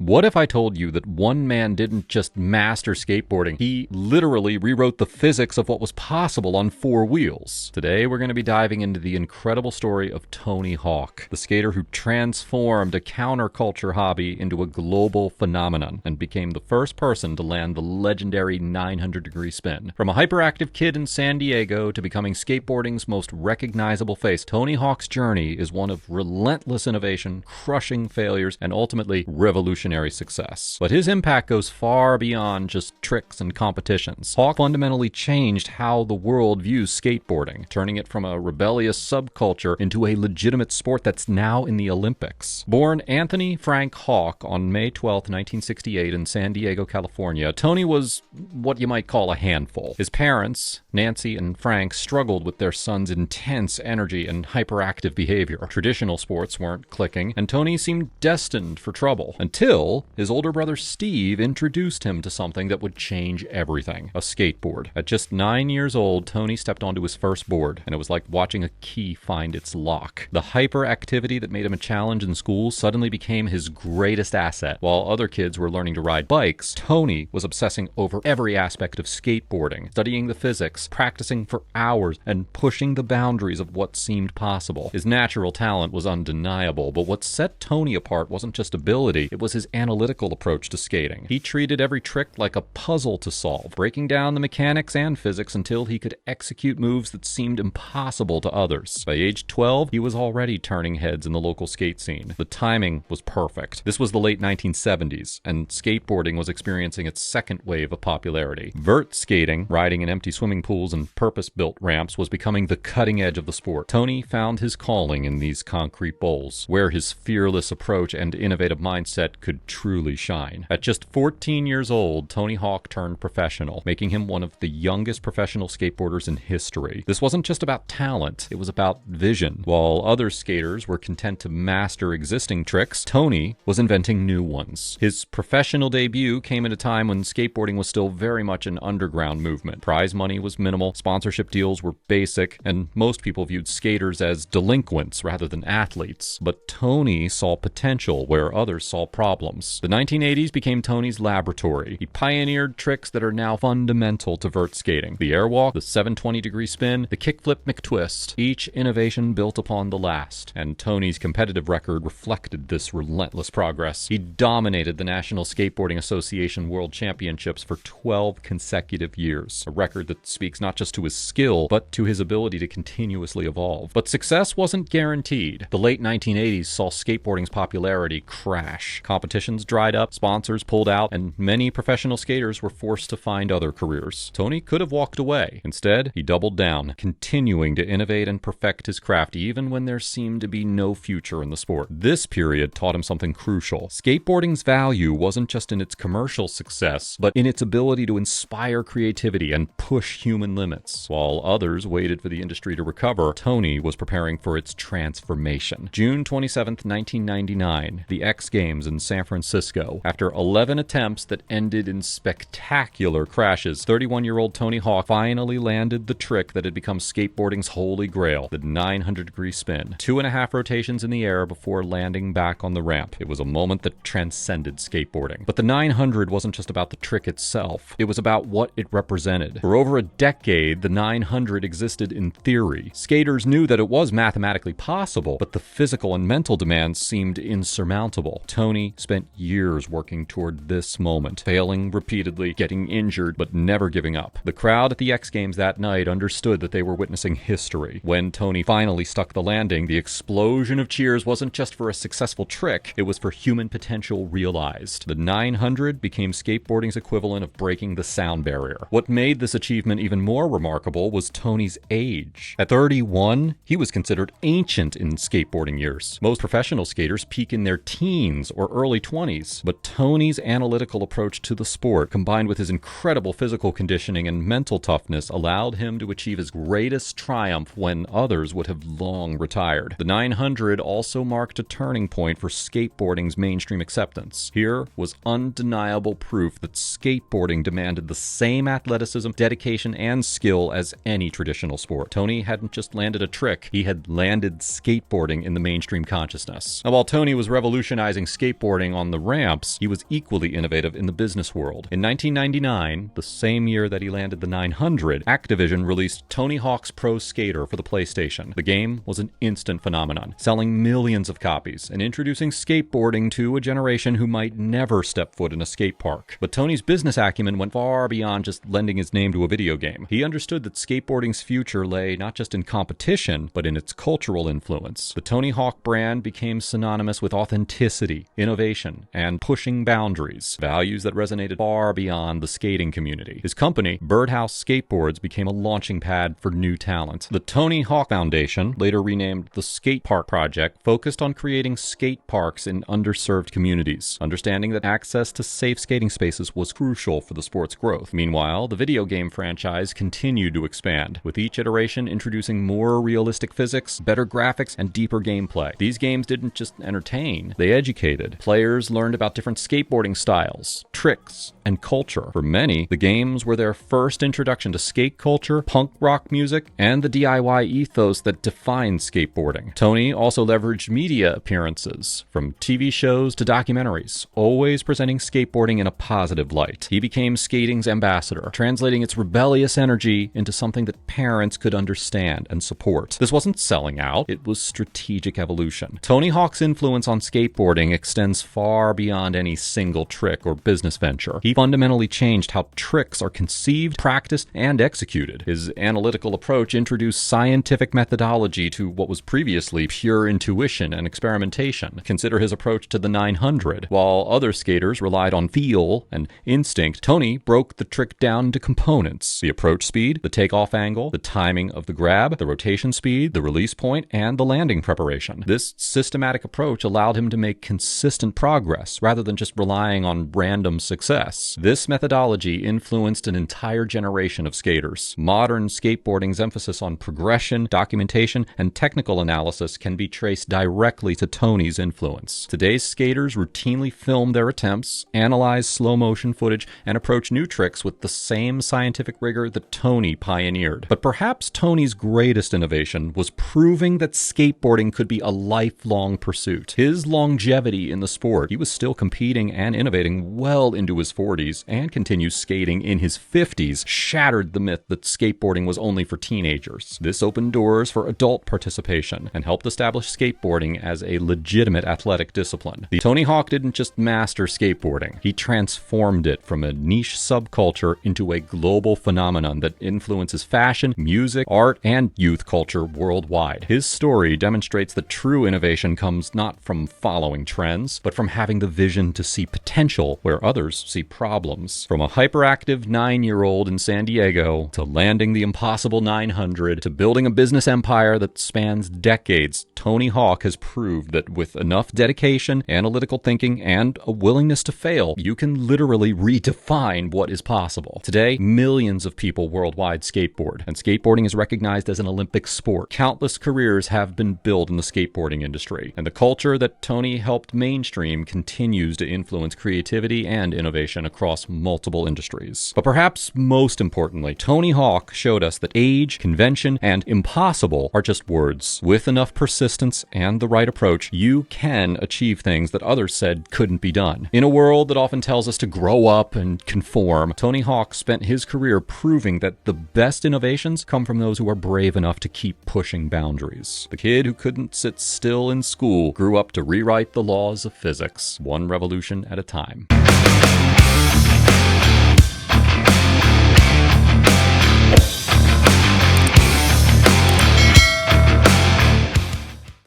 What if I told you that one man didn't just master skateboarding, he literally rewrote the physics of what was possible on four wheels? Today we're going to be diving into the incredible story of Tony Hawk, the skater who transformed a counterculture hobby into a global phenomenon and became the first person to land the legendary 900-degree spin. From a hyperactive kid in San Diego to becoming skateboarding's most recognizable face, Tony Hawk's journey is one of relentless innovation, crushing failures, and ultimately revolutionary success. But his impact goes far beyond just tricks and competitions. Hawk fundamentally changed how the world views skateboarding, turning it from a rebellious subculture into a legitimate sport that's now in the Olympics. Born Anthony Frank Hawk on May 12, 1968 in San Diego, California, Tony was what you might call a handful. His parents, Nancy and Frank, struggled with their son's intense energy and hyperactive behavior. Traditional sports weren't clicking, and Tony seemed destined for trouble until his older brother Steve introduced him to something that would change everything: a skateboard. At just 9 years old, Tony stepped onto his first board, and it was like watching a key find its lock. The hyperactivity that made him a challenge in school suddenly became his greatest asset. While other kids were learning to ride bikes, Tony was obsessing over every aspect of skateboarding, studying the physics, practicing for hours, and pushing the boundaries of what seemed possible. His natural talent was undeniable, but what set Tony apart wasn't just ability, it was his analytical approach to skating. He treated every trick like a puzzle to solve, breaking down the mechanics and physics until he could execute moves that seemed impossible to others. By age 12, he was already turning heads in the local skate scene. The timing was perfect. This was the late 1970s, and skateboarding was experiencing its second wave of popularity. Vert skating, riding in empty swimming pools and purpose-built ramps, was becoming the cutting edge of the sport. Tony found his calling in these concrete bowls, where his fearless approach and innovative mindset could truly shine. At just 14 years old, Tony Hawk turned professional, making him one of the youngest professional skateboarders in history. This wasn't just about talent, it was about vision. While other skaters were content to master existing tricks, Tony was inventing new ones. His professional debut came at a time when skateboarding was still very much an underground movement. Prize money was minimal, sponsorship deals were basic, and most people viewed skaters as delinquents rather than athletes. But Tony saw potential where others saw problems. The 1980s became Tony's laboratory. He pioneered tricks that are now fundamental to vert skating: the airwalk, the 720-degree spin, the kickflip McTwist. Each innovation built upon the last, and Tony's competitive record reflected this relentless progress. He dominated the National Skateboarding Association World Championships for 12 consecutive years, a record that speaks not just to his skill, but to his ability to continuously evolve. But success wasn't guaranteed. The late 1980s saw skateboarding's popularity crash. Competitions dried up, sponsors pulled out, and many professional skaters were forced to find other careers. Tony could have walked away. Instead, he doubled down, continuing to innovate and perfect his craft even when there seemed to be no future in the sport. This period taught him something crucial. Skateboarding's value wasn't just in its commercial success, but in its ability to inspire creativity and push human limits. While others waited for the industry to recover, Tony was preparing for its transformation. June 27, 1999, the X Games in San Francisco. After 11 attempts that ended in spectacular crashes, 31-year-old Tony Hawk finally landed the trick that had become skateboarding's holy grail: the 900-degree spin. 2.5 rotations in the air before landing back on the ramp. It was a moment that transcended skateboarding. But the 900 wasn't just about the trick itself. It was about what it represented. For over a decade, the 900 existed in theory. Skaters knew that it was mathematically possible, but the physical and mental demands seemed insurmountable. Tony spent years working toward this moment, failing repeatedly, getting injured, but never giving up. The crowd at the X Games that night understood that they were witnessing history. When Tony finally stuck the landing, the explosion of cheers wasn't just for a successful trick, it was for human potential realized. The 900 became skateboarding's equivalent of breaking the sound barrier. What made this achievement even more remarkable was Tony's age. At 31, he was considered ancient in skateboarding years. Most professional skaters peak in their teens or early 20s, but Tony's analytical approach to the sport, combined with his incredible physical conditioning and mental toughness, allowed him to achieve his greatest triumph when others would have long retired. The 900 also marked a turning point for skateboarding's mainstream acceptance. Here was undeniable proof that skateboarding demanded the same athleticism, dedication, and skill as any traditional sport. Tony hadn't just landed a trick, he had landed skateboarding in the mainstream consciousness. Now, while Tony was revolutionizing skateboarding, skateboarding on the ramps, he was equally innovative in the business world. In 1999, the same year that he landed the 900, Activision released Tony Hawk's Pro Skater for the PlayStation. The game was an instant phenomenon, selling millions of copies and introducing skateboarding to a generation who might never step foot in a skate park. But Tony's business acumen went far beyond just lending his name to a video game. He understood that skateboarding's future lay not just in competition, but in its cultural influence. The Tony Hawk brand became synonymous with authenticity, innovation, and pushing boundaries, values that resonated far beyond the skating community. His company, Birdhouse Skateboards, became a launching pad for new talent. The Tony Hawk Foundation, later renamed the Skate Park Project, focused on creating skate parks in underserved communities, understanding that access to safe skating spaces was crucial for the sport's growth. Meanwhile, the video game franchise continued to expand, with each iteration introducing more realistic physics, better graphics, and deeper gameplay. These games didn't just entertain, they educated. Players learned about different skateboarding styles, tricks, and culture. For many, the games were their first introduction to skate culture, punk rock music, and the DIY ethos that defined skateboarding. Tony also leveraged media appearances, from TV shows to documentaries, always presenting skateboarding in a positive light. He became skating's ambassador, translating its rebellious energy into something that parents could understand and support. This wasn't selling out, it was strategic evolution. Tony Hawk's influence on skateboarding extends far beyond any single trick or business venture. He fundamentally changed how tricks are conceived, practiced, and executed. His analytical approach introduced scientific methodology to what was previously pure intuition and experimentation. Consider his approach to the 900. While other skaters relied on feel and instinct, Tony broke the trick down into components: the approach speed, the takeoff angle, the timing of the grab, the rotation speed, the release point, and the landing preparation. This systematic approach allowed him to make consistent progress rather than just relying on random success. This methodology influenced an entire generation of skaters. Modern skateboarding's emphasis on progression, documentation, and technical analysis can be traced directly to Tony's influence. Today's skaters routinely film their attempts, analyze slow-motion footage, and approach new tricks with the same scientific rigor that Tony pioneered. But perhaps Tony's greatest innovation was proving that skateboarding could be a lifelong pursuit. His longevity in the sport, he was still competing and innovating well into his 40s and continues skating in his 50s, shattered the myth that skateboarding was only for teenagers. This opened doors for adult participation and helped establish skateboarding as a legitimate athletic discipline. The Tony Hawk didn't just master skateboarding, he transformed it from a niche subculture into a global phenomenon that influences fashion, music, art, and youth culture worldwide. His story demonstrates that true innovation comes not from following trends, but from having the vision to see potential where others see problems. From a hyperactive 9-year-old in San Diego, to landing the impossible 900, to building a business empire that spans decades, Tony Hawk has proved that with enough dedication, analytical thinking, and a willingness to fail, you can literally redefine what is possible. Today, millions of people worldwide skateboard, and skateboarding is recognized as an Olympic sport. Countless careers have been built in the skateboarding industry, and the culture that Tony helped mainstream continues to influence creativity and innovation across multiple industries. But perhaps most importantly, Tony Hawk showed us that age, convention, and impossible are just words. With enough persistence and the right approach, you can achieve things that others said couldn't be done. In a world that often tells us to grow up and conform, Tony Hawk spent his career proving that the best innovations come from those who are brave enough to keep pushing boundaries. The kid who couldn't sit still in school grew up to rewrite the laws of physics, one revolution at a time.